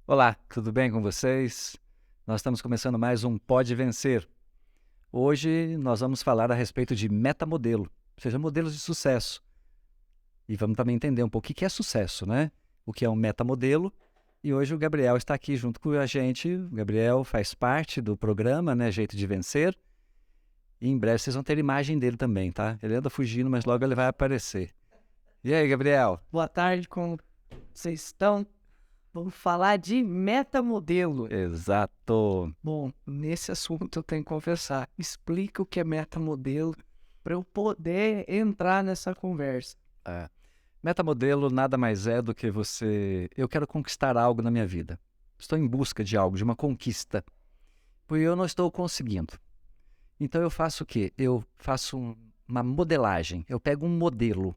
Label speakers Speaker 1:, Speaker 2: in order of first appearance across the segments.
Speaker 1: Olá, tudo bem com vocês? Nós estamos começando mais um Pode Vencer. Hoje nós vamos falar a respeito de metamodelo, ou seja, modelos de sucesso. E vamos também entender um pouco o que é sucesso, né? O que é um metamodelo. E hoje o Gabriel está aqui junto com a gente. O Gabriel faz parte do programa, né, Jeito de Vencer. E em breve vocês vão ter imagem dele também, tá? Ele anda fugindo, mas logo ele vai aparecer. E aí, Gabriel?
Speaker 2: Boa tarde, como vocês estão? Vamos falar de metamodelo.
Speaker 1: Exato.
Speaker 2: Bom, nesse assunto eu tenho que confessar. Explica o que é metamodelo para eu poder entrar nessa conversa.
Speaker 1: É. Metamodelo nada mais é do que eu quero conquistar algo na minha vida. Estou em busca de algo, de uma conquista. Porque eu não estou conseguindo. Então eu faço o quê? Eu faço uma modelagem. Eu pego um modelo.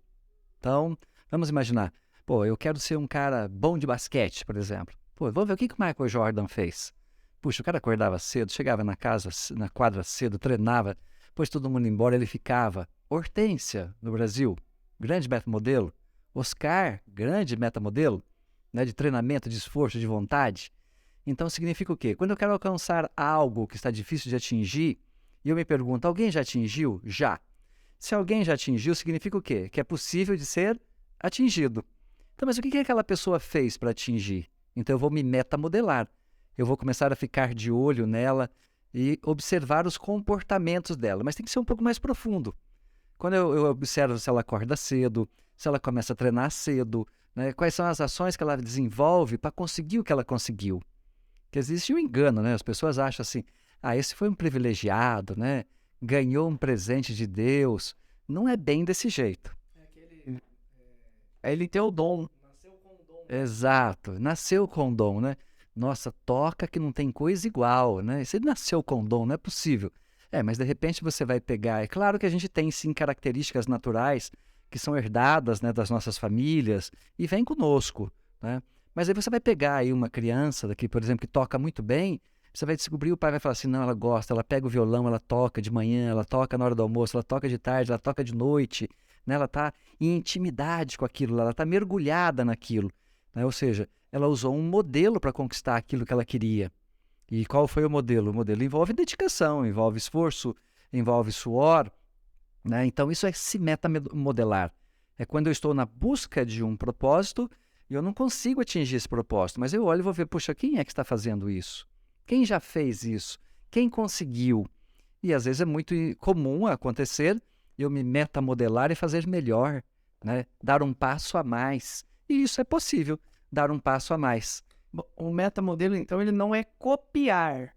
Speaker 1: Então, vamos imaginar. Pô, eu quero ser um cara bom de basquete, por exemplo. Pô, vamos ver o que o Michael Jordan fez. Puxa, o cara acordava cedo, chegava na casa, na quadra cedo, treinava. Depois todo mundo ia embora, ele ficava. Hortência, no Brasil, grande metamodelo. Oscar, grande metamodelo, né, de treinamento, de esforço, de vontade. Então significa o quê? Quando eu quero alcançar algo que está difícil de atingir, e eu me pergunto, alguém já atingiu? Já. Se alguém já atingiu, significa o quê? Que é possível de ser atingido. Então, mas o que aquela pessoa fez para atingir? Então eu vou me metamodelar. Eu vou começar a ficar de olho nela e observar os comportamentos dela. Mas tem que ser um pouco mais profundo. Quando eu observo se ela acorda cedo, se ela começa a treinar cedo, né? Quais são as ações que ela desenvolve para conseguir o que ela conseguiu. Porque existe um engano, né? As pessoas acham assim, esse foi um privilegiado, né? Ganhou um presente de Deus. Não é bem desse jeito.
Speaker 2: Ele tem o dom.
Speaker 1: Exato, nasceu com dom, né? Nossa, toca que não tem coisa igual, né? Você nasceu com dom, não é possível. Mas de repente você vai pegar. É claro que a gente tem sim características naturais que são herdadas, né, das nossas famílias e vem conosco, né? Mas aí você vai pegar aí uma criança daqui, por exemplo, que toca muito bem, você vai descobrir, o pai vai falar assim, não, ela gosta, ela pega o violão, ela toca de manhã, ela toca na hora do almoço, ela toca de tarde, ela toca de noite, né? Ela está em intimidade com aquilo, ela está mergulhada naquilo, né? Ou seja, ela usou um modelo para conquistar aquilo que ela queria. E qual foi o modelo? O modelo envolve dedicação, envolve esforço, envolve suor, né? Então isso é se metamodelar. É quando eu estou na busca de um propósito e eu não consigo atingir esse propósito, mas eu olho e vou ver, puxa, quem é que está fazendo isso? Quem já fez isso? Quem conseguiu? E às vezes é muito comum acontecer eu me metamodelar e fazer melhor, né? Dar um passo a mais. E isso é possível, dar um passo a mais.
Speaker 2: Bom, o metamodelo, então, ele não é copiar.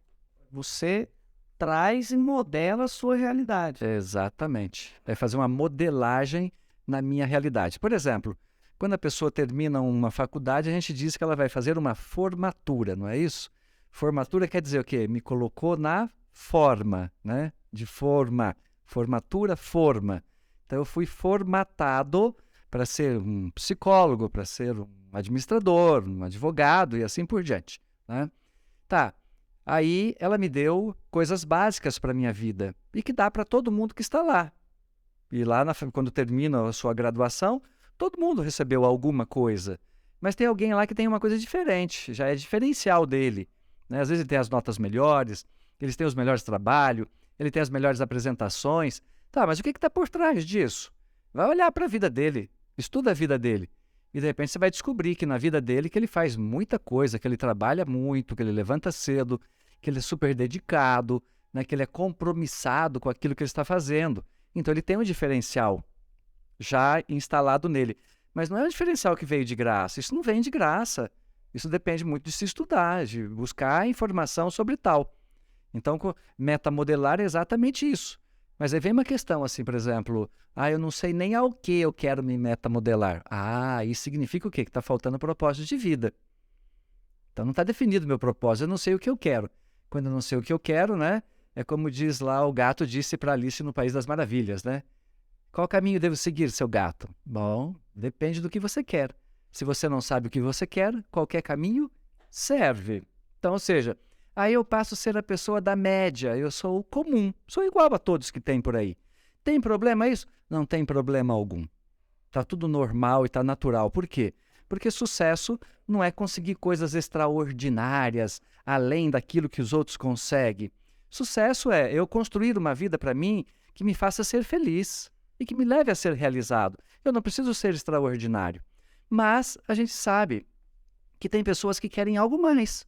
Speaker 2: Você traz e modela a sua realidade.
Speaker 1: Exatamente. É fazer uma modelagem na minha realidade. Por exemplo, quando a pessoa termina uma faculdade, a gente diz que ela vai fazer uma formatura, não é isso? Formatura quer dizer o quê? Me colocou na forma, né? De forma. Formatura, forma. Então eu fui formatado para ser um psicólogo, para ser um administrador, um advogado e assim por diante, né? Tá. Aí ela me deu coisas básicas para a minha vida e que dá para todo mundo que está lá. E lá, quando termina a sua graduação, todo mundo recebeu alguma coisa. Mas tem alguém lá que tem uma coisa diferente, já é diferencial dele, né? Às vezes ele tem as notas melhores, eles têm os melhores trabalhos, ele tem as melhores apresentações. Tá, mas o que está por trás disso? Vai olhar para a vida dele, estuda a vida dele. E de repente você vai descobrir que na vida dele que ele faz muita coisa, que ele trabalha muito, que ele levanta cedo, que ele é super dedicado, né, que ele é compromissado com aquilo que ele está fazendo. Então ele tem um diferencial já instalado nele. Mas não é um diferencial que veio de graça. Isso não vem de graça. Isso depende muito de se estudar, de buscar informação sobre tal. Então, metamodelar é exatamente isso. Mas aí vem uma questão assim, por exemplo, eu não sei nem ao que eu quero me metamodelar. Isso significa o quê? Que está faltando propósito de vida. Então não está definido o meu propósito, eu não sei o que eu quero. Quando eu não sei o que eu quero, né? É como diz lá, o gato disse para Alice no País das Maravilhas, né? Qual caminho devo seguir, seu gato? Bom, depende do que você quer. Se você não sabe o que você quer, qualquer caminho serve. Então, ou seja, aí eu passo a ser a pessoa da média, eu sou o comum, sou igual a todos que tem por aí. Tem problema isso? Não tem problema algum. Está tudo normal e está natural. Por quê? Porque sucesso não é conseguir coisas extraordinárias, além daquilo que os outros conseguem. Sucesso é eu construir uma vida para mim que me faça ser feliz e que me leve a ser realizado. Eu não preciso ser extraordinário. Mas a gente sabe que tem pessoas que querem algo mais.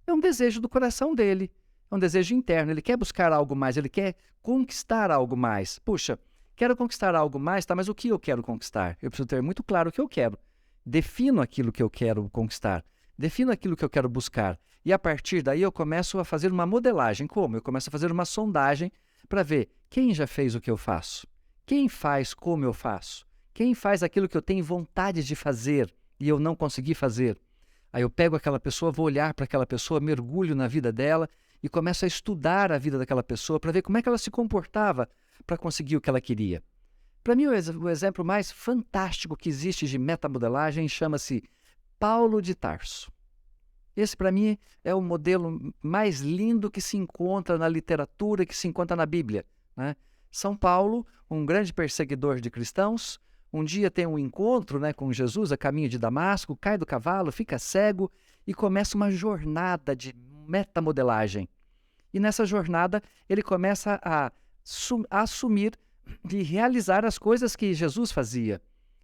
Speaker 1: É um desejo do coração dele, é um desejo interno. Ele quer buscar algo mais, ele quer conquistar algo mais. Puxa, quero conquistar algo mais, tá? Mas o que eu quero conquistar? Eu preciso ter muito claro o que eu quero. Defino aquilo que eu quero conquistar. Defino aquilo que eu quero buscar. E a partir daí eu começo a fazer uma modelagem. Como? Eu começo a fazer uma sondagem para ver quem já fez o que eu faço. Quem faz como eu faço. Quem faz aquilo que eu tenho vontade de fazer e eu não consegui fazer. Aí eu pego aquela pessoa, vou olhar para aquela pessoa, mergulho na vida dela e começo a estudar a vida daquela pessoa para ver como é que ela se comportava para conseguir o que ela queria. Para mim, o exemplo mais fantástico que existe de metamodelagem chama-se Paulo de Tarso. Esse, para mim, é o modelo mais lindo que se encontra na literatura, que se encontra na Bíblia, né? São Paulo, um grande perseguidor de cristãos, um dia tem um encontro, né, com Jesus a caminho de Damasco, cai do cavalo, fica cego e começa uma jornada de metamodelagem. E nessa jornada ele começa a assumir de realizar as coisas que Jesus fazia.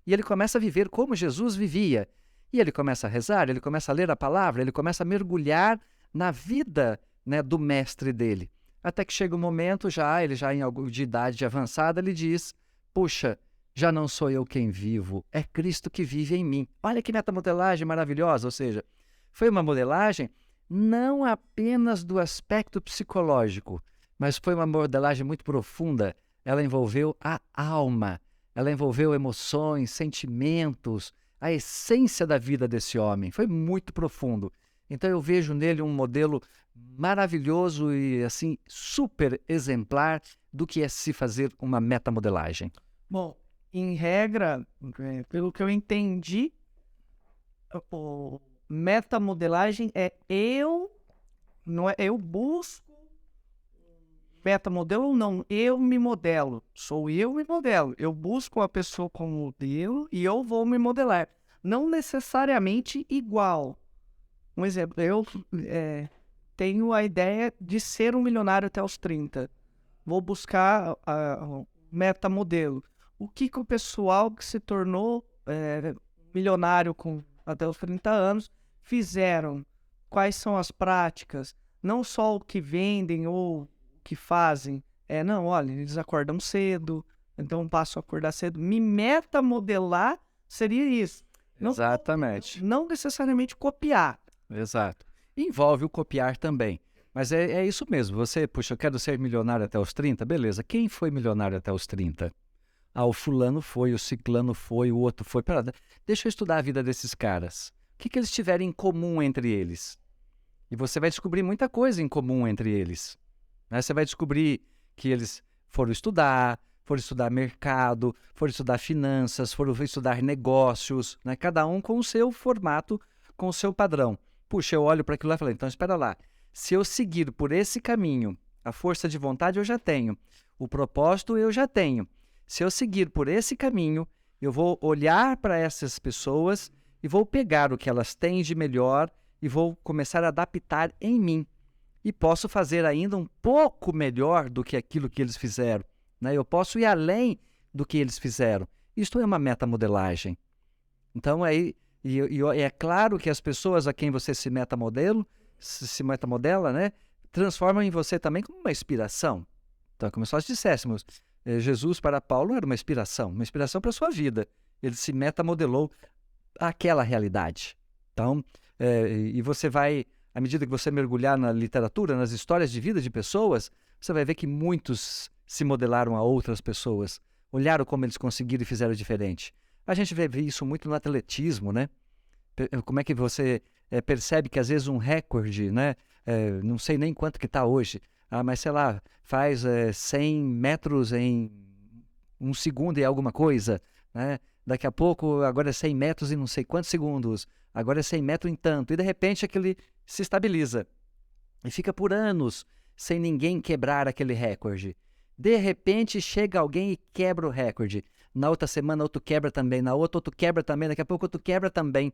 Speaker 1: E ele começa a viver como Jesus vivia. E ele começa a rezar, ele começa a ler a palavra, ele começa a mergulhar na vida, né, do mestre dele. Até que chega um momento, ele já em algo de idade avançada, ele diz, puxa, já não sou eu quem vivo, é Cristo que vive em mim. Olha que metamodelagem maravilhosa, ou seja, foi uma modelagem não apenas do aspecto psicológico, mas foi uma modelagem muito profunda. Ela envolveu a alma, ela envolveu emoções, sentimentos, a essência da vida desse homem. Foi muito profundo. Então eu vejo nele um modelo maravilhoso e assim super exemplar do que é se fazer uma metamodelagem.
Speaker 2: Bom, em regra, pelo que eu entendi, o metamodelagem não é eu busco metamodelo ou não, eu me modelo, sou eu me modelo, eu busco uma pessoa como modelo e eu vou me modelar, não necessariamente igual. Um exemplo, eu tenho a ideia de ser um milionário até os 30, vou buscar o metamodelo. O que o pessoal que se tornou milionário até os 30 anos fizeram? Quais são as práticas? Não só o que vendem ou o que fazem. Não, olha, eles acordam cedo, então passo a acordar cedo. Me metamodelar seria isso.
Speaker 1: Exatamente.
Speaker 2: Não necessariamente copiar.
Speaker 1: Exato. Envolve o copiar também. Mas é isso mesmo. Você, puxa, eu quero ser milionário até os 30, beleza. Quem foi milionário até os 30? Ah, o fulano foi, o ciclano foi, o outro foi. Pera, deixa eu estudar a vida desses caras. O que eles tiveram em comum entre eles? E você vai descobrir muita coisa em comum entre eles. Né? Você vai descobrir que eles foram estudar mercado, foram estudar finanças, foram estudar negócios, né? Cada um com o seu formato, com o seu padrão. Puxa, eu olho para aquilo lá e falo, então espera lá. Se eu seguir por esse caminho, a força de vontade eu já tenho, o propósito eu já tenho. Se eu seguir por esse caminho, eu vou olhar para essas pessoas e vou pegar o que elas têm de melhor e vou começar a adaptar em mim. E posso fazer ainda um pouco melhor do que aquilo que eles fizeram. Né? Eu posso ir além do que eles fizeram. Isto é uma metamodelagem. Então, é claro que as pessoas a quem você se metamodela, né, transformam em você também como uma inspiração. Então, como se nós disséssemos, Jesus para Paulo era uma inspiração para a sua vida. Ele se metamodelou àquela realidade. Então, e você vai, à medida que você mergulhar na literatura, nas histórias de vida de pessoas, você vai ver que muitos se modelaram a outras pessoas, olharam como eles conseguiram e fizeram diferente. A gente vê isso muito no atletismo, né? Como é que você percebe que às vezes um recorde, né? Não sei nem quanto que está hoje, mas sei lá, faz 100 metros em 1 segundo e alguma coisa, né? Daqui a pouco, agora é 100 metros em não sei quantos segundos, agora é 100 metros em tanto, e de repente aquele se estabiliza e fica por anos sem ninguém quebrar aquele recorde. De repente chega alguém e quebra o recorde. na outra semana outro quebra também, na outra outro quebra também, daqui a pouco outro quebra também.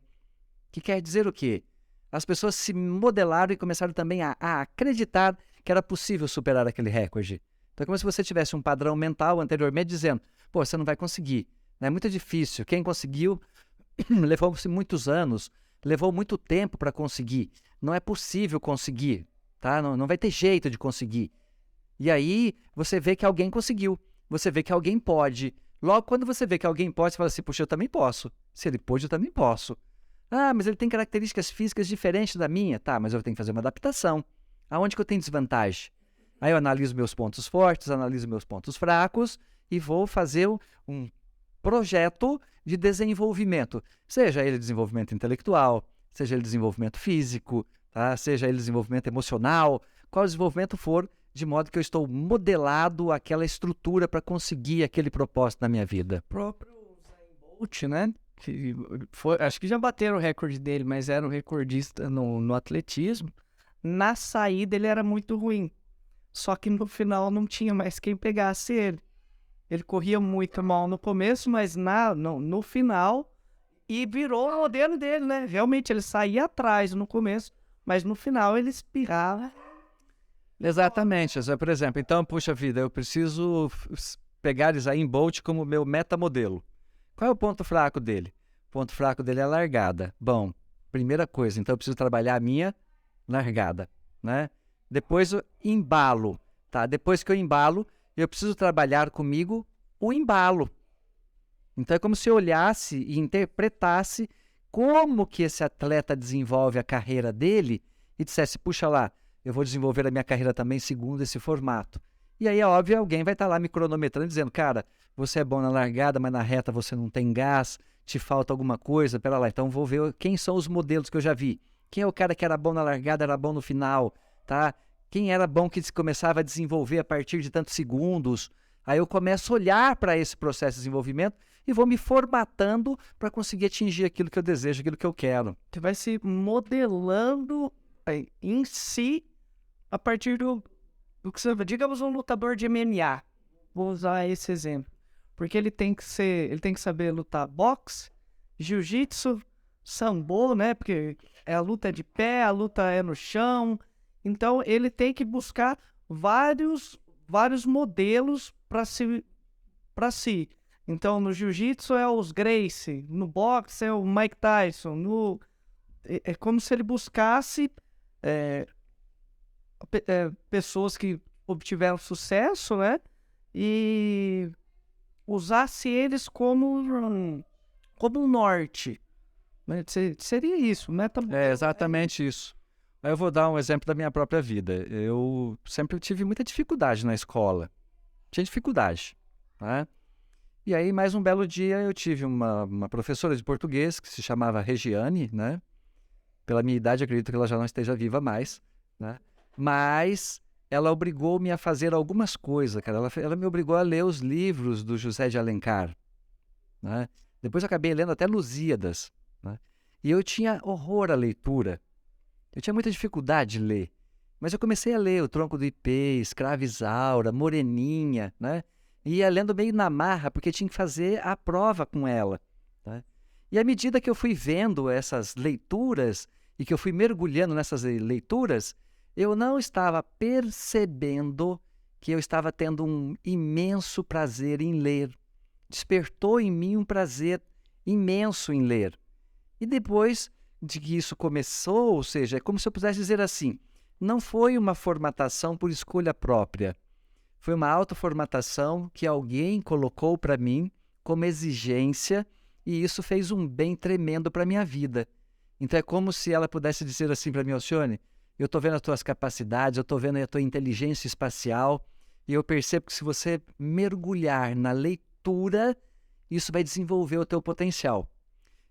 Speaker 1: Que quer dizer o quê? As pessoas se modelaram e começaram também a acreditar que era possível superar aquele recorde. Então é como se você tivesse um padrão mental anteriormente dizendo, pô, você não vai conseguir, é muito difícil, quem conseguiu levou-se muitos anos, levou muito tempo para conseguir, não é possível conseguir, tá? Não vai ter jeito de conseguir. E aí você vê que alguém conseguiu, você vê que alguém pode. Logo, quando você vê que alguém pode, você fala assim, puxa, eu também posso. Se ele pôde, eu também posso. Ah, mas ele tem características físicas diferentes da minha. Tá, mas eu tenho que fazer uma adaptação. Aonde que eu tenho desvantagem? Aí eu analiso meus pontos fortes, analiso meus pontos fracos e vou fazer um projeto de desenvolvimento. Seja ele desenvolvimento intelectual, seja ele desenvolvimento físico, tá? Seja ele desenvolvimento emocional, qual desenvolvimento for, de modo que eu estou modelado àquela estrutura para conseguir aquele propósito na minha vida.
Speaker 2: O próprio Usain Bolt, né? Acho que já bateram o recorde dele, mas era um recordista no atletismo. Na saída ele era muito ruim. Só que no final não tinha mais quem pegasse ele. Ele corria muito mal no começo, mas no final, e virou o modelo dele, né? Realmente ele saía atrás no começo, mas no final ele espirrava.
Speaker 1: Exatamente. Por exemplo, então, puxa vida, eu preciso pegar Usain Bolt como meu metamodelo. Qual é o ponto fraco dele? O ponto fraco dele é a largada. Bom, primeira coisa, então eu preciso trabalhar a minha largada, né? Depois eu embalo, tá? Depois que eu embalo, eu preciso trabalhar comigo o embalo. Então é como se eu olhasse e interpretasse como que esse atleta desenvolve a carreira dele e dissesse, puxa lá, eu vou desenvolver a minha carreira também segundo esse formato. E aí, é óbvio, alguém vai estar lá me cronometrando, dizendo, cara, você é bom na largada, mas na reta você não tem gás, te falta alguma coisa, pera lá, então vou ver quem são os modelos que eu já vi. Quem é o cara que era bom na largada, era bom no final, tá? Quem era bom que começava a desenvolver a partir de tantos segundos. Aí eu começo a olhar para esse processo de desenvolvimento e vou me formatando para conseguir atingir aquilo que eu desejo, aquilo que eu quero.
Speaker 2: Você vai se modelando em si a partir do que você, digamos, um lutador de MMA. Vou usar esse exemplo. Porque ele tem que saber lutar boxe, jiu-jitsu, sambo, né? Porque a luta é de pé, a luta é no chão. Então ele tem que buscar vários modelos para si. Então no jiu-jitsu é os Gracie, no boxe é o Mike Tyson, é como se ele buscasse pessoas que obtiveram sucesso, né? E usasse eles como um norte. Né? Seria isso, né?
Speaker 1: É exatamente isso. Eu vou dar um exemplo da minha própria vida. Eu sempre tive muita dificuldade na escola. Tinha dificuldade, né? E aí, mais um belo dia, eu tive uma professora de português que se chamava Regiane, né? Pela minha idade, acredito que ela já não esteja viva mais, né? Mas ela obrigou-me a fazer algumas coisas, cara. Ela me obrigou a ler os livros do José de Alencar, né? Depois eu acabei lendo até Lusíadas, né? E eu tinha horror à leitura. Eu tinha muita dificuldade de ler. Mas eu comecei a ler O Tronco do Ipê, Escrava Isaura, Moreninha, né? E ia lendo meio na marra, porque tinha que fazer a prova com ela, né? E à medida que eu fui vendo essas leituras e que eu fui mergulhando nessas leituras, eu não estava percebendo que eu estava tendo um imenso prazer em ler. Despertou em mim um prazer imenso em ler. E depois de que isso começou, ou seja, é como se eu pudesse dizer assim, não foi uma formatação por escolha própria, foi uma autoformatação que alguém colocou para mim como exigência e isso fez um bem tremendo para a minha vida. Então é como se ela pudesse dizer assim para mim, Alcione, eu estou vendo as tuas capacidades, eu estou vendo a tua inteligência espacial e eu percebo que se você mergulhar na leitura, isso vai desenvolver o teu potencial.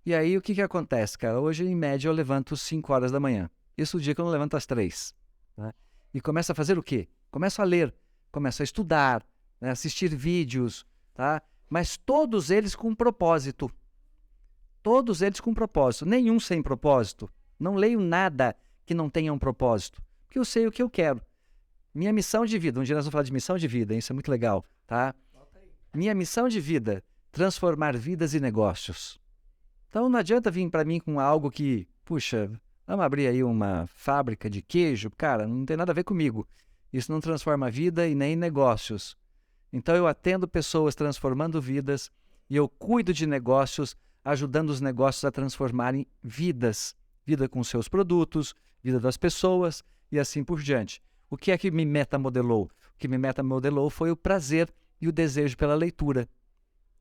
Speaker 1: E aí o que acontece, cara? Hoje, em média, eu levanto às 5 horas da manhã. Isso o dia que eu não levanto às 3. Né? E começo a fazer o quê? Começo a ler, começo a estudar, né? Assistir vídeos, tá? Mas todos eles com um propósito. Todos eles com um propósito. Nenhum sem propósito. Não leio nada que não tenha um propósito. Porque eu sei o que eu quero. Minha missão de vida. Um dia nós vamos falar de missão de vida, isso é muito legal, tá? Minha missão de vida transformar vidas e negócios. Então não adianta vir para mim com algo que, puxa, vamos abrir aí uma fábrica de queijo, cara, não tem nada a ver comigo. Isso não transforma vida e nem negócios. Então eu atendo pessoas transformando vidas e eu cuido de negócios, ajudando os negócios a transformarem vidas. Vida com seus produtos, vida das pessoas e assim por diante. O que é que me metamodelou? O que me metamodelou foi o prazer e o desejo pela leitura.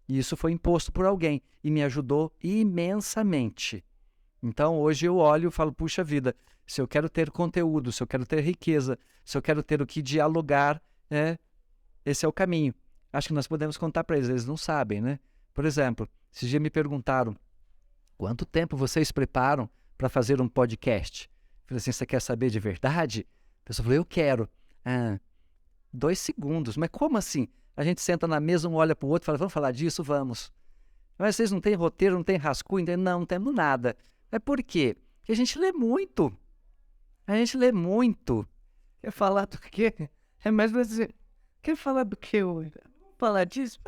Speaker 1: E isso foi imposto por alguém e me ajudou imensamente. Então hoje eu olho e falo, puxa vida, se eu quero ter conteúdo, se eu quero ter riqueza, se eu quero ter o que dialogar, esse é o caminho. Acho que nós podemos contar para eles não sabem, né? Por exemplo, esses dias me perguntaram, quanto tempo vocês preparam para fazer um podcast? Eu falei assim, você quer saber de verdade? A pessoa falou, eu quero. 2 segundos. Mas como assim? A gente senta na mesa, um olha para o outro e fala, vamos falar disso? Vamos. Mas vocês não têm roteiro, não têm rascunho? Não temos nada. Mas por quê? Porque a gente lê muito. A gente lê muito.
Speaker 2: Quer falar do quê? É mais pra dizer, quer falar do quê hoje? Vamos falar disso?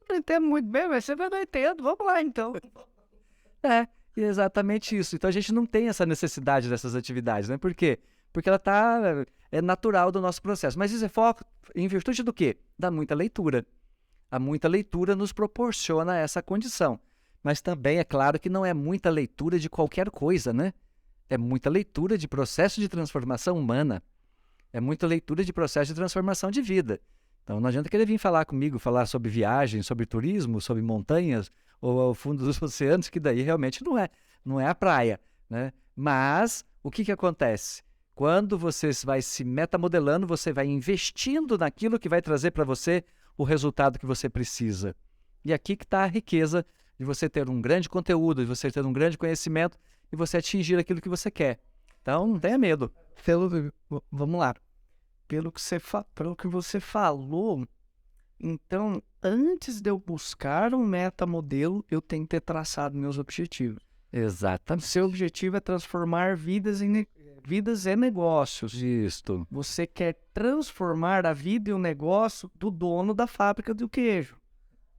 Speaker 2: Não entendo muito bem, mas você vai não entendo. Vamos lá, então.
Speaker 1: É exatamente isso. Então a gente não tem essa necessidade dessas atividades, né? Por quê? Porque ela é natural do nosso processo. Mas isso é foco em virtude do quê? Da muita leitura. A muita leitura nos proporciona essa condição. Mas também é claro que não é muita leitura de qualquer coisa, né? É muita leitura de processo de transformação humana. É muita leitura de processo de transformação de vida. Então não adianta querer vir falar comigo, falar sobre viagem, sobre turismo, sobre montanhas ou ao fundo dos oceanos, que daí realmente não é a praia, né? Mas o que acontece? Quando você vai se metamodelando, você vai investindo naquilo que vai trazer para você o resultado que você precisa. E aqui que está a riqueza de você ter um grande conteúdo, de você ter um grande conhecimento e você atingir aquilo que você quer. Então, não tenha medo.
Speaker 2: Vamos lá. Pelo que você falou, então, antes de eu buscar um metamodelo, eu tenho que ter traçado meus objetivos.
Speaker 1: Exatamente.
Speaker 2: Seu objetivo é transformar vidas em negócios.
Speaker 1: Isto.
Speaker 2: Você quer transformar a vida e o negócio do dono da fábrica do queijo.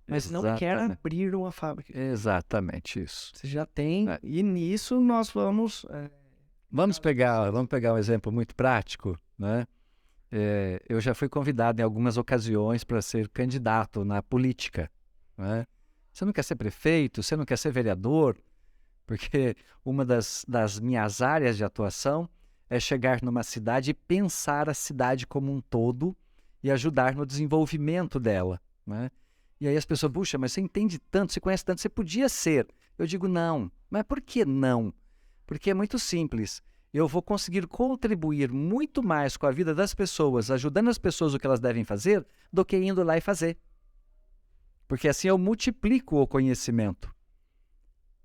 Speaker 2: Mas não quer abrir uma fábrica.
Speaker 1: Exatamente isso.
Speaker 2: Você já tem, e nisso nós vamos...
Speaker 1: Vamos pegar um exemplo muito prático, né? Eu já fui convidado em algumas ocasiões para ser candidato na política, né? Você não quer ser prefeito, você não quer ser vereador, porque uma das minhas áreas de atuação é chegar numa cidade e pensar a cidade como um todo e ajudar no desenvolvimento dela, né? E aí as pessoas, puxa, mas você entende tanto, você conhece tanto, você podia ser. Eu digo não. Mas por que não? Porque é muito simples. Eu vou conseguir contribuir muito mais com a vida das pessoas, ajudando as pessoas o que elas devem fazer, do que indo lá e fazer. Porque assim eu multiplico o conhecimento.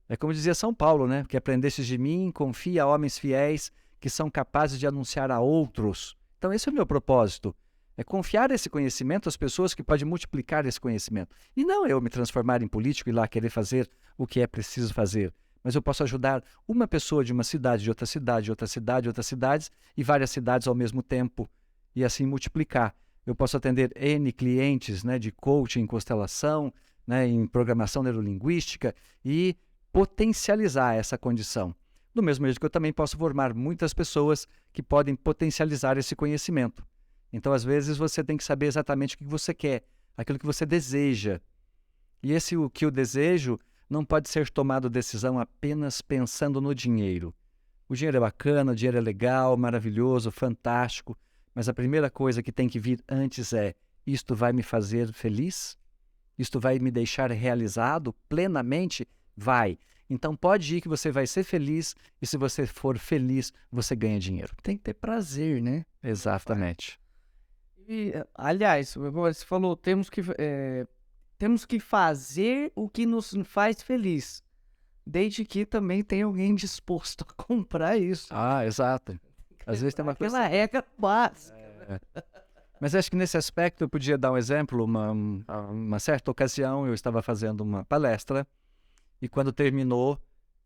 Speaker 1: É como dizia São Paulo, né? Que aprendestes de mim, confia a homens fiéis que são capazes de anunciar a outros. Então esse é o meu propósito. É confiar esse conhecimento às pessoas que podem multiplicar esse conhecimento. E não eu me transformar em político e lá querer fazer o que é preciso fazer. Mas eu posso ajudar uma pessoa de uma cidade, de outra cidade, de outra cidade, de outras cidades e várias cidades ao mesmo tempo e assim multiplicar. Eu posso atender N clientes, né, de coaching em constelação, né, em programação neurolinguística e potencializar essa condição. Do mesmo jeito que eu também posso formar muitas pessoas que podem potencializar esse conhecimento. Então, às vezes, você tem que saber exatamente o que você quer, aquilo que você deseja. E o que eu desejo não pode ser tomado decisão apenas pensando no dinheiro. O dinheiro é bacana, o dinheiro é legal, maravilhoso, fantástico, mas a primeira coisa que tem que vir antes é: isto vai me fazer feliz? Isto vai me deixar realizado plenamente? Vai. Então pode ir que você vai ser feliz e se você for feliz, você ganha dinheiro.
Speaker 2: Tem que ter prazer, né?
Speaker 1: Exatamente.
Speaker 2: E, aliás, você falou, temos que fazer o que nos faz feliz, desde que também tenha alguém disposto a comprar isso.
Speaker 1: Exato. Às vezes tem uma coisa...
Speaker 2: Aquela regra básica.
Speaker 1: Mas acho que nesse aspecto eu podia dar um exemplo. Uma certa ocasião eu estava fazendo uma palestra e quando terminou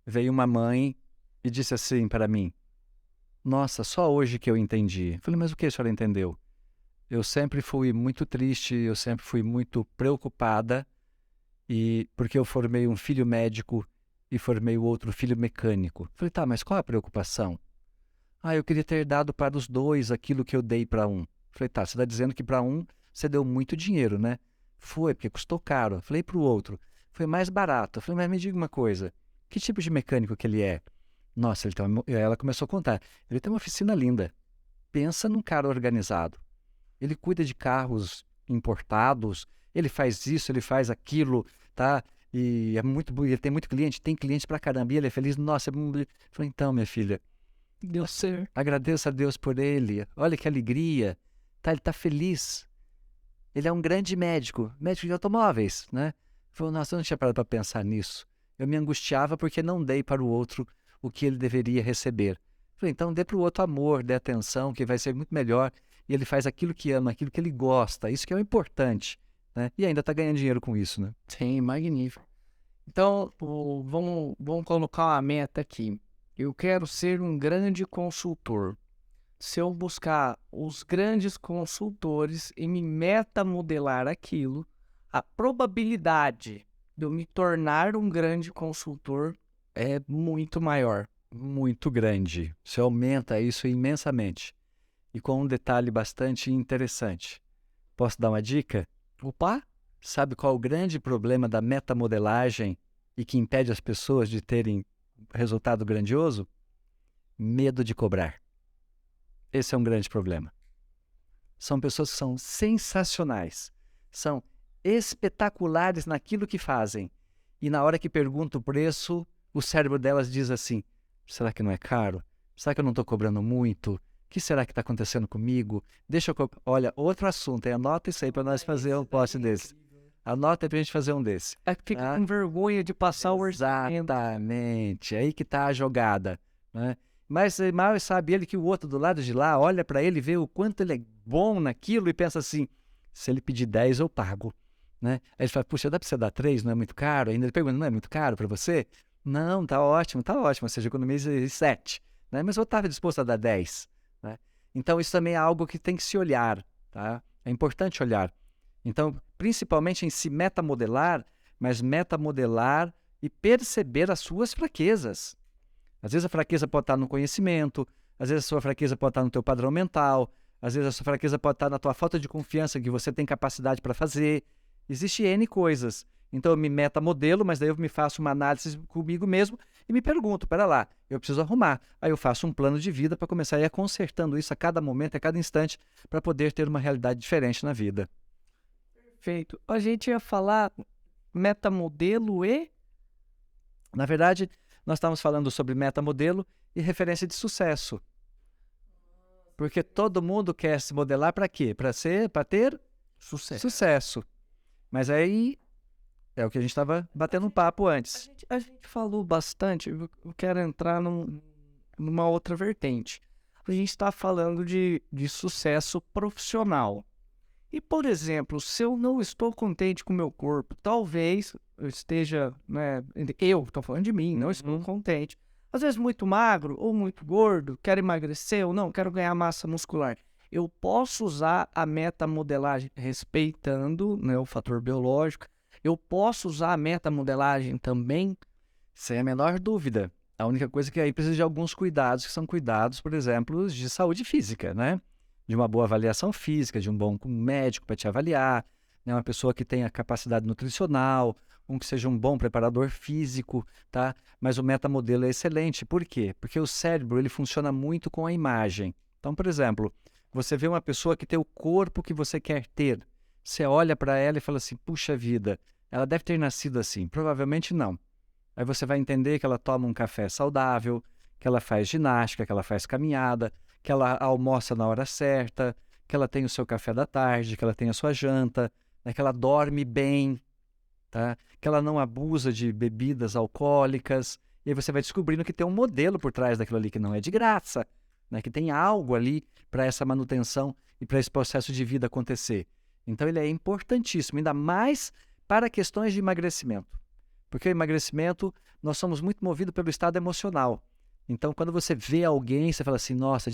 Speaker 1: veio uma mãe e disse assim para mim: nossa, só hoje que eu entendi. Eu falei, mas o que a senhora entendeu? Eu sempre fui muito triste, eu sempre fui muito preocupada e porque eu formei um filho médico e formei o outro filho mecânico. Falei, tá, mas qual a preocupação? Ah, eu queria ter dado para os dois aquilo que eu dei para um. Falei, tá, você está dizendo que para um você deu muito dinheiro, né? Foi, porque custou caro. Falei para o outro, foi mais barato. Falei, mas me diga uma coisa, que tipo de mecânico que ele é? Nossa, ela começou a contar. Ele tem uma oficina linda. Pensa num cara organizado. Ele cuida de carros importados, ele faz isso, ele faz aquilo, tá? E é muito, ele tem cliente pra caramba, e ele é feliz. Nossa, falei, então, minha filha,
Speaker 2: Deu certo.
Speaker 1: agradeça a Deus por ele. Olha que alegria, tá? Ele tá feliz. Ele é um grande médico, médico de automóveis, né? Falei, nossa, eu não tinha parado para pensar nisso. Eu me angustiava porque não dei para o outro o que ele deveria receber. Falei, então dê para o outro amor, dê atenção, que vai ser muito melhor. E ele faz aquilo que ama, aquilo que ele gosta. Isso que é o importante, né? E ainda está ganhando dinheiro com isso, né?
Speaker 2: Sim, magnífico. Então, vamos colocar uma meta aqui. Eu quero ser um grande consultor. Se eu buscar os grandes consultores e me metamodelar aquilo, a probabilidade de eu me tornar um grande consultor é muito maior.
Speaker 1: Muito grande. Você aumenta isso imensamente. E com um detalhe bastante interessante. Posso dar uma dica?
Speaker 2: Opa!
Speaker 1: Sabe qual é o grande problema da metamodelagem e que impede as pessoas de terem resultado grandioso? Medo de cobrar. Esse é um grande problema. São pessoas que são sensacionais, são espetaculares naquilo que fazem. E na hora que pergunta o preço, o cérebro delas diz assim, será que não é caro? Será que eu não estou cobrando muito? O que será que está acontecendo comigo? Deixa eu... Olha, outro assunto, hein? Anota isso aí para nós fazer um post desse. Anota aí para a gente fazer um desse.
Speaker 2: É que fica com vergonha de passar o orçamento.
Speaker 1: Exatamente, aí que está a jogada, né? Mas mal sabe ele que o outro do lado de lá olha para ele, vê o quanto ele é bom naquilo e pensa assim, se ele pedir 10 eu pago, né? Aí ele fala, puxa, dá para você dar 3, não é muito caro? Ainda ele pergunta, não é muito caro para você? Não, tá ótimo, ou seja, economiza 7, né? Mas eu estava disposto a dar 10, né? Então isso também é algo que tem que se olhar, tá? É importante olhar. Então, principalmente em se metamodelar, mas metamodelar e perceber as suas fraquezas. Às vezes a fraqueza pode estar no conhecimento, às vezes a sua fraqueza pode estar no teu padrão mental, às vezes a sua fraqueza pode estar na tua falta de confiança que você tem capacidade para fazer. Existe N coisas. Então eu me metamodelo, mas daí eu me faço uma análise comigo mesmo e me pergunto, pera lá, eu preciso arrumar. Aí eu faço um plano de vida para começar a ir consertando isso a cada momento, a cada instante, para poder ter uma realidade diferente na vida.
Speaker 2: Perfeito. A gente ia falar metamodelo e...
Speaker 1: Na verdade, nós estávamos falando sobre metamodelo e referência de sucesso. Porque todo mundo quer se modelar para quê? Para ter sucesso. Mas aí é o que a gente estava batendo um papo antes.
Speaker 2: A gente falou bastante, eu quero entrar numa outra vertente. A gente está falando de sucesso profissional. E, por exemplo, se eu não estou contente com o meu corpo, talvez eu esteja, né, eu estou falando de mim, não estou contente. Às vezes muito magro ou muito gordo, quero emagrecer ou não, quero ganhar massa muscular. Eu posso usar a metamodelagem respeitando, né, o fator biológico. Eu posso usar a metamodelagem também?
Speaker 1: Sem a menor dúvida. A única coisa é que aí precisa de alguns cuidados, que são cuidados, por exemplo, de saúde física, né? De uma boa avaliação física, de um bom médico para te avaliar, né? Uma pessoa que tenha capacidade nutricional, que seja um bom preparador físico, tá? Mas o metamodelo é excelente. Por quê? Porque o cérebro ele funciona muito com a imagem. Então, por exemplo, você vê uma pessoa que tem o corpo que você quer ter. Você olha para ela e fala assim, puxa vida, ela deve ter nascido assim. Provavelmente não. Aí você vai entender que ela toma um café saudável, que ela faz ginástica, que ela faz caminhada, que ela almoça na hora certa, que ela tem o seu café da tarde, que ela tem a sua janta, né, que ela dorme bem, tá? Que ela não abusa de bebidas alcoólicas. E aí você vai descobrindo que tem um modelo por trás daquilo ali que não é de graça, né? Que tem algo ali para essa manutenção e para esse processo de vida acontecer. Então ele é importantíssimo, ainda mais para questões de emagrecimento. Porque o emagrecimento, nós somos muito movidos pelo estado emocional. Então, quando você vê alguém, você fala assim, nossa,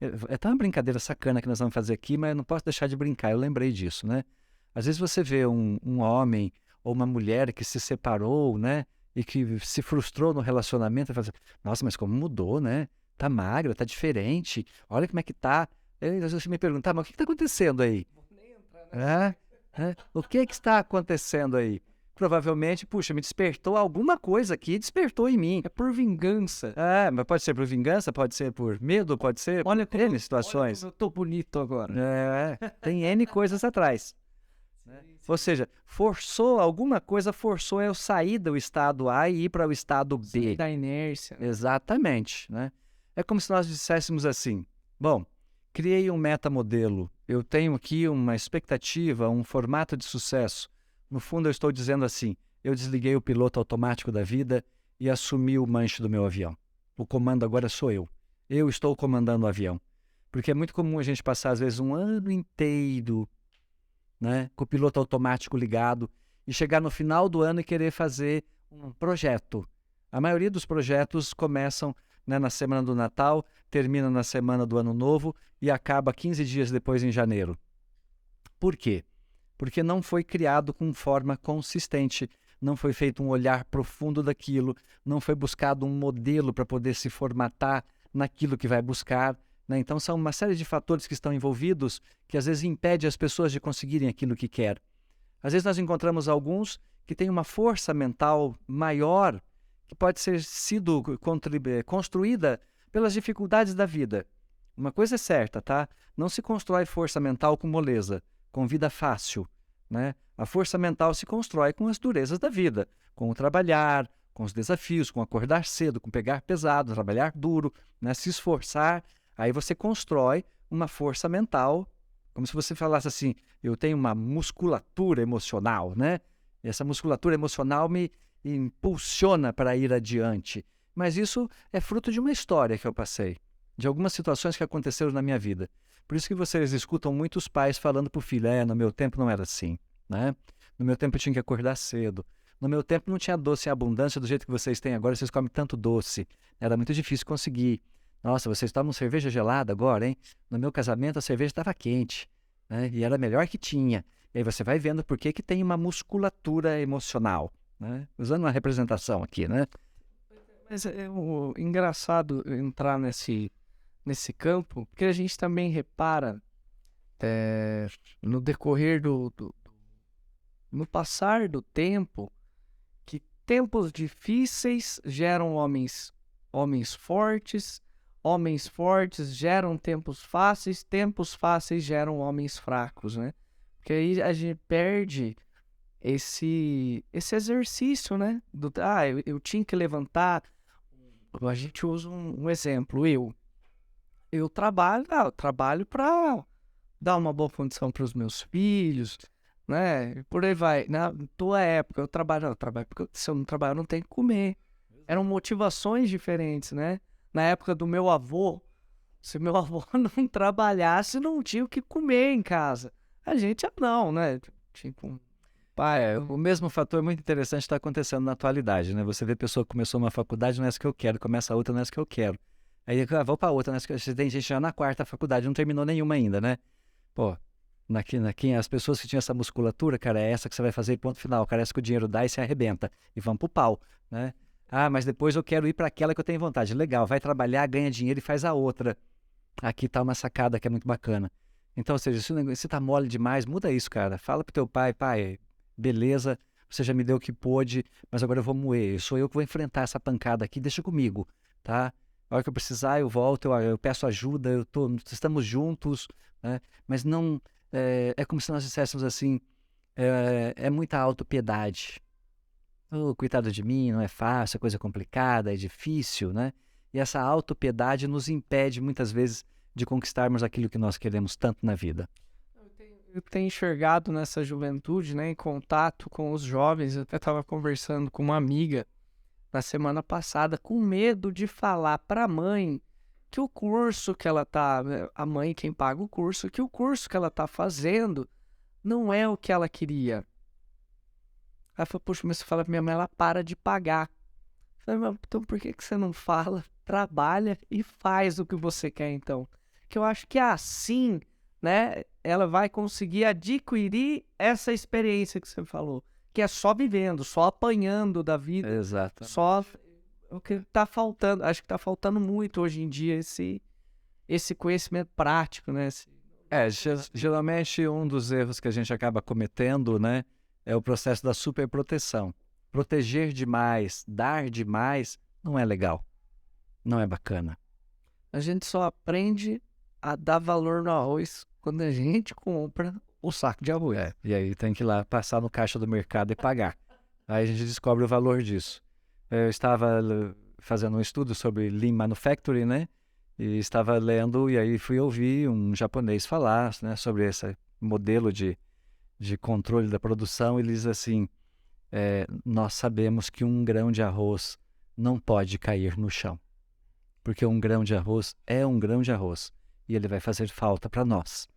Speaker 1: é tão uma brincadeira sacana que nós vamos fazer aqui, mas eu não posso deixar de brincar, eu lembrei disso, né? Às vezes você vê um homem ou uma mulher que se separou, né? E que se frustrou no relacionamento, e fala assim, nossa, mas como mudou, né? Tá magra, tá diferente, olha como é que tá. Aí você me pergunta, mas o que está acontecendo aí? O que está acontecendo aí? Provavelmente, puxa, me despertou alguma coisa aqui, despertou em mim.
Speaker 2: É por vingança.
Speaker 1: Mas pode ser por vingança, pode ser por medo, pode ser
Speaker 2: Olha
Speaker 1: por
Speaker 2: como,
Speaker 1: N situações.
Speaker 2: olha como eu tô bonito agora.
Speaker 1: Tem N coisas atrás. Né? Ou seja, alguma coisa forçou eu sair do estado A e ir para o estado B.
Speaker 2: Da inércia.
Speaker 1: Exatamente. Né? É como se nós disséssemos assim, bom, criei um metamodelo, eu tenho aqui uma expectativa, um formato de sucesso. No fundo, eu estou dizendo assim, eu desliguei o piloto automático da vida e assumi o manche do meu avião. O comando agora sou eu. Eu estou comandando o avião. Porque é muito comum a gente passar, às vezes, um ano inteiro, né, com o piloto automático ligado e chegar no final do ano e querer fazer um projeto. A maioria dos projetos começam, né, na semana do Natal, termina na semana do Ano Novo e acaba 15 dias depois em janeiro. Por quê? Porque não foi criado com forma consistente, não foi feito um olhar profundo daquilo, não foi buscado um modelo para poder se formatar naquilo que vai buscar. Né? Então, são uma série de fatores que estão envolvidos que às vezes impedem as pessoas de conseguirem aquilo que querem. Às vezes nós encontramos alguns que têm uma força mental maior que pode ter sido construída pelas dificuldades da vida. Uma coisa é certa, tá? Não se constrói força mental com moleza, com vida fácil. Né? A força mental se constrói com as durezas da vida, com o trabalhar, com os desafios, com acordar cedo, com pegar pesado, trabalhar duro, né? Se esforçar. Aí você constrói uma força mental, como se você falasse assim, eu tenho uma musculatura emocional, né? E essa musculatura emocional me impulsiona para ir adiante. Mas isso é fruto de uma história que eu passei, de algumas situações que aconteceram na minha vida. Por isso que vocês escutam muitos pais falando para o filho, no meu tempo não era assim, né? No meu tempo eu tinha que acordar cedo. No meu tempo não tinha doce em abundância do jeito que vocês têm agora, vocês comem tanto doce. Era muito difícil conseguir. Nossa, vocês tomam cerveja gelada agora, hein? No meu casamento a cerveja estava quente, né? E era a melhor que tinha. E aí você vai vendo por que tem uma musculatura emocional, né? Usando uma representação aqui, né?
Speaker 2: Mas é engraçado entrar nesse campo, porque a gente também repara no decorrer no passar do tempo, que tempos difíceis geram homens fortes geram tempos fáceis geram homens fracos, né? Porque aí a gente perde esse exercício, né? Eu tinha que levantar. A gente usa um exemplo, eu trabalho para dar uma boa condição para os meus filhos, né? Por aí vai. Na tua época, eu trabalho porque se eu não trabalhar, eu não tenho que comer. Eram motivações diferentes, né? Na época do meu avô, se meu avô não trabalhasse, não tinha o que comer em casa. A gente não, né? Tipo,
Speaker 1: o mesmo fator muito interessante está acontecendo na atualidade, né? Você vê a pessoa que começou uma faculdade, não é essa que eu quero, começa a outra, não é essa que eu quero. Aí vou para outra, você tem gente já na quarta faculdade, não terminou nenhuma ainda, né? Pô, as pessoas que tinham essa musculatura, cara, é essa que você vai fazer ponto final, cara, essa que o dinheiro dá e se arrebenta, e vamos pro pau, né? Mas depois eu quero ir para aquela que eu tenho vontade. Legal, vai trabalhar, ganha dinheiro e faz a outra. Aqui tá uma sacada que é muito bacana. Então, ou seja, se tá mole demais, muda isso, cara. Fala pro teu pai, beleza, você já me deu o que pôde, mas agora eu vou moer. Sou eu que vou enfrentar essa pancada aqui, deixa comigo, tá? A hora que eu precisar, eu volto, eu peço ajuda, estamos juntos, né? Mas não, é como se nós disséssemos assim, é muita autopiedade. Coitado de mim, não é fácil, é coisa complicada, é difícil, né? E essa autopiedade nos impede, muitas vezes, de conquistarmos aquilo que nós queremos tanto na vida.
Speaker 2: Eu tenho enxergado nessa juventude, né, em contato com os jovens. Eu até estava conversando com uma amiga na semana passada, com medo de falar para a mãe que o curso que ela tá, a mãe quem paga o curso, que o curso que ela tá fazendo não é o que ela queria. Ela falou, poxa, mas você fala pra minha mãe, ela para de pagar. Eu falei, então por que você não fala? Trabalha e faz o que você quer, então. Que eu acho que assim, né, ela vai conseguir adquirir essa experiência que você falou, que é só vivendo, só apanhando da vida,
Speaker 1: Exato.
Speaker 2: só o que tá faltando. Acho que tá faltando muito hoje em dia esse conhecimento prático, né?
Speaker 1: Geralmente um dos erros que a gente acaba cometendo, né, é o processo da superproteção. Proteger demais, dar demais, não é legal, não é bacana.
Speaker 2: A gente só aprende a dar valor no arroz quando a gente compra o saco de arroz.
Speaker 1: E aí tem que ir lá passar no caixa do mercado e pagar. Aí a gente descobre o valor disso. Eu estava fazendo um estudo sobre Lean Manufacturing, né? E estava lendo, e aí fui ouvir um japonês falar, né, sobre esse modelo de controle da produção. Ele diz assim, nós sabemos que um grão de arroz não pode cair no chão, porque um grão de arroz é um grão de arroz, e ele vai fazer falta para nós.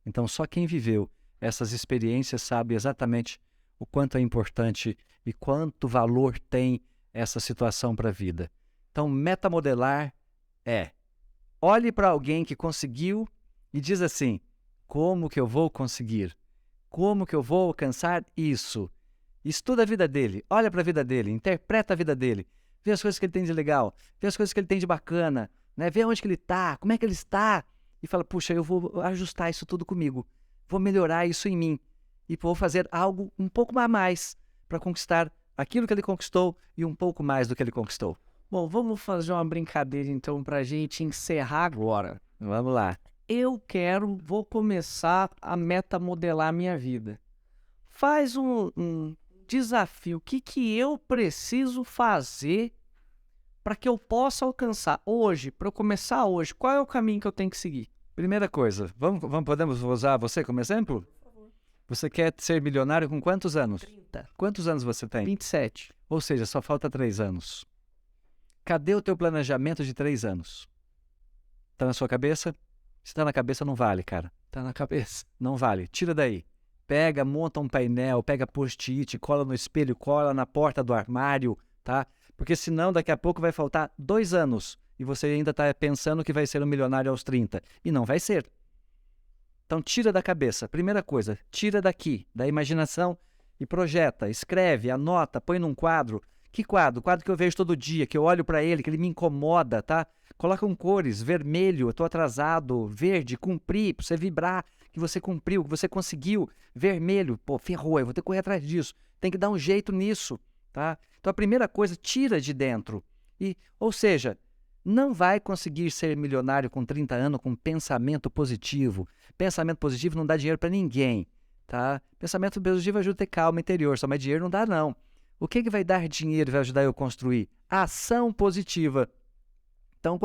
Speaker 1: Então só quem viveu essas experiências sabe exatamente o quanto é importante e quanto valor tem essa situação para a vida. Então metamodelar olhe para alguém que conseguiu e diz assim, como que eu vou conseguir? Como que eu vou alcançar isso? Estuda a vida dele, olha para a vida dele, interpreta a vida dele, vê as coisas que ele tem de legal, vê as coisas que ele tem de bacana, né? Vê onde que ele está, como é que ele está, e fala, puxa, eu vou ajustar isso tudo comigo, vou melhorar isso em mim, e vou fazer algo um pouco a mais para conquistar aquilo que ele conquistou e um pouco mais do que ele conquistou.
Speaker 2: Bom, vamos fazer uma brincadeira então pra gente encerrar agora.
Speaker 1: Vamos lá.
Speaker 2: Vou começar a metamodelar a minha vida. Faz um desafio. O que eu preciso fazer para que eu possa alcançar hoje, para eu começar hoje? Qual é o caminho que eu tenho que seguir?
Speaker 1: Primeira coisa, podemos usar você como exemplo?
Speaker 2: Por favor.
Speaker 1: Você quer ser milionário com quantos anos?
Speaker 2: 30.
Speaker 1: Quantos anos você tem?
Speaker 2: 27.
Speaker 1: Ou seja, só falta 3 anos. Cadê o teu planejamento de 3 anos? Tá na sua cabeça? Se tá na cabeça, não vale, cara.
Speaker 2: Tá na cabeça.
Speaker 1: Não vale. Tira daí. Pega, monta um painel, pega post-it, cola no espelho, cola na porta do armário, tá? Porque senão daqui a pouco vai faltar 2 anos e você ainda tá pensando que vai ser um milionário aos 30. E não vai ser. Então tira da cabeça. Primeira coisa, tira daqui, da imaginação e projeta, escreve, anota, põe num quadro. Que quadro? O quadro que eu vejo todo dia, que eu olho para ele, que ele me incomoda, tá? Coloca com cores, vermelho, eu tô atrasado, verde, cumprir, para você vibrar, que você cumpriu, que você conseguiu, vermelho, pô, ferrou, eu vou ter que correr atrás disso, tem que dar um jeito nisso, tá? Então a primeira coisa, tira de dentro. Ou seja, não vai conseguir ser milionário com 30 anos com pensamento positivo. Pensamento positivo não dá dinheiro para ninguém, tá? Pensamento positivo ajuda a ter calma interior, só mais dinheiro não dá não. O que vai dar dinheiro e vai ajudar eu a construir? Ação positiva. Então,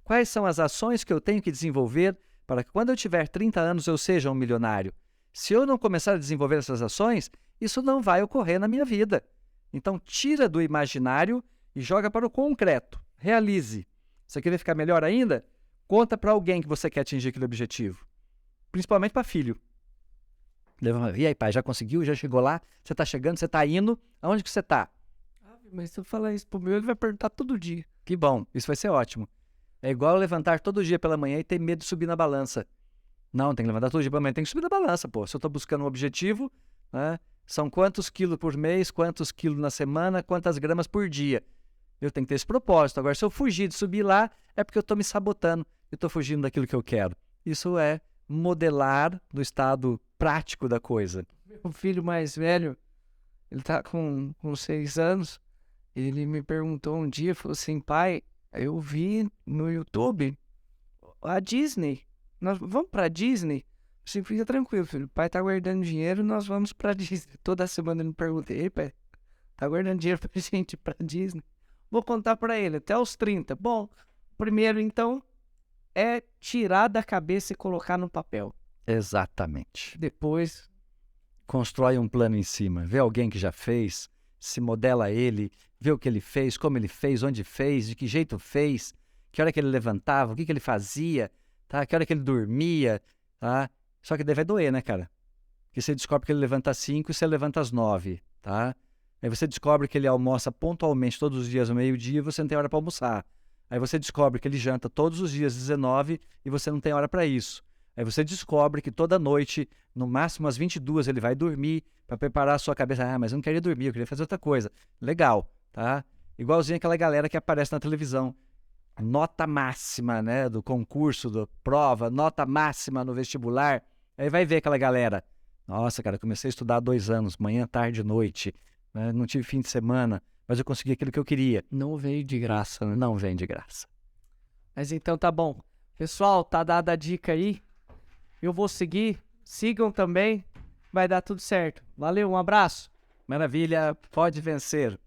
Speaker 1: quais são as ações que eu tenho que desenvolver para que quando eu tiver 30 anos eu seja um milionário? Se eu não começar a desenvolver essas ações, isso não vai ocorrer na minha vida. Então, tira do imaginário e joga para o concreto. Realize. Você quer ficar melhor ainda? Conta para alguém que você quer atingir aquele objetivo. Principalmente para filho. E aí, pai, já conseguiu? Já chegou lá? Você tá chegando? Você tá indo? Aonde que você tá?
Speaker 2: Mas se eu falar isso pro meu, ele vai perguntar todo dia.
Speaker 1: Que bom, isso vai ser ótimo. É igual levantar todo dia pela manhã e ter medo de subir na balança. Não, tem que levantar todo dia pela manhã, tem que subir na balança, pô. Se eu tô buscando um objetivo, né, são quantos quilos por mês, quantos quilos na semana, quantas gramas por dia. Eu tenho que ter esse propósito. Agora, se eu fugir de subir lá, é porque eu tô me sabotando. Eu tô fugindo daquilo que eu quero. Isso é modelar do estado prático da coisa.
Speaker 2: Meu filho mais velho, ele tá com 6 anos, ele me perguntou um dia, falou assim, pai, eu vi no YouTube a Disney, nós vamos pra Disney? Assim, fica tranquilo, filho, o pai tá guardando dinheiro, nós vamos pra Disney. Toda semana ele me pergunta, ei, pai, tá guardando dinheiro pra gente ir pra Disney? Vou contar pra ele, até os 30. Bom, primeiro, então, é tirar da cabeça e colocar no papel.
Speaker 1: Exatamente.
Speaker 2: Depois,
Speaker 1: constrói um plano em cima. Vê alguém que já fez, se modela ele, vê o que ele fez, como ele fez, onde fez, de que jeito fez, que hora que ele levantava, o que ele fazia, tá? Que hora que ele dormia, tá? Só que daí vai doer, né, cara? Porque você descobre que ele levanta às 5 e você levanta às 9, tá? Aí você descobre que ele almoça pontualmente todos os dias ao meio-dia e você não tem hora para almoçar. Aí você descobre que ele janta todos os dias às 19 e você não tem hora para isso. Aí você descobre que toda noite, no máximo às 22, ele vai dormir para preparar a sua cabeça. Ah, mas eu não queria dormir, eu queria fazer outra coisa. Legal, tá? Igualzinho aquela galera que aparece na televisão. Nota máxima, né, do concurso, da prova, nota máxima no vestibular. Aí vai ver aquela galera. Nossa, cara, eu comecei a estudar há 2 anos, manhã, tarde, noite, né? Não tive fim de semana, mas eu consegui aquilo que eu queria.
Speaker 2: Não veio de graça, né?
Speaker 1: Não vem de graça.
Speaker 2: Mas então tá bom. Pessoal, tá dada a dica aí. Eu vou seguir. Sigam também. Vai dar tudo certo. Valeu, um abraço.
Speaker 1: Maravilha, pode vencer.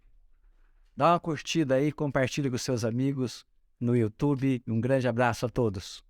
Speaker 1: Dá uma curtida aí, compartilhe com seus amigos no YouTube. Um grande abraço a todos.